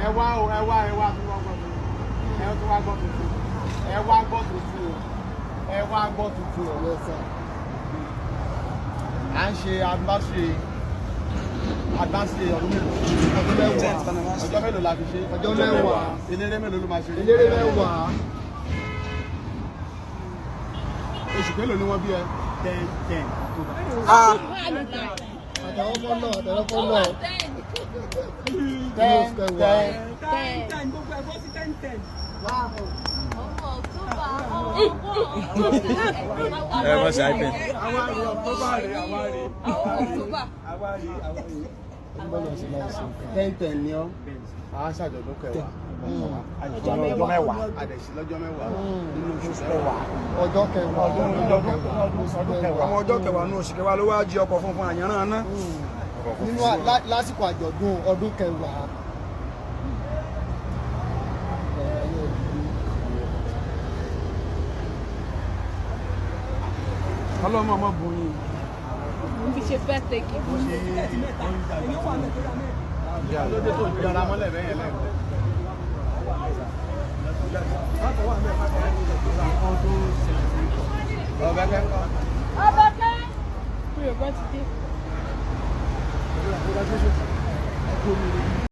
ẹ wá o ẹ wá tó wá gbọ́ tuntun ẹ wá gbọ́ tuntun ẹ wá gbọ́ tuntun à ń ṣe advance ọdún mélòó ọjọ́ mélòó la fi ṣe ọjọ́ mẹ́wàá eléré mélòó ló máa ṣe eléré mẹ́wàá oṣù mélòó ni wọ́n bí ẹ 10 October. Àtàwọn ọmọ náà 10. Ẹ wọ́n ṣe àìpẹ́. Ten ni ọ́, àwọn aṣàjọ̀dún kẹwàá. Ọjọ́ mẹ́wàá. Àdẹ̀sí lọ́jọ́ mẹ́wàá. Nínú oṣù kẹwàá. Ọjọ́ kẹwàá. Ọmọ ọjọ́ kẹwàá ní oṣù kẹwàá ló wá jí ọkọ̀ funfun àyànràn náà. Nínú lásìkò àjọ̀dún ọdún kẹwàá. Ọlọ́mọ ọmọ bùn yín. Mo fi ṣe fẹ́ tẹ́kì. Lóde tó jọra mọ́lẹ̀ bẹ́yẹn lẹ́gbẹ̀ẹ́. Ọbẹ̀kẹ́ ńkọ́? Ọbẹ̀kẹ́. Mi ò gbọ́ ti dé.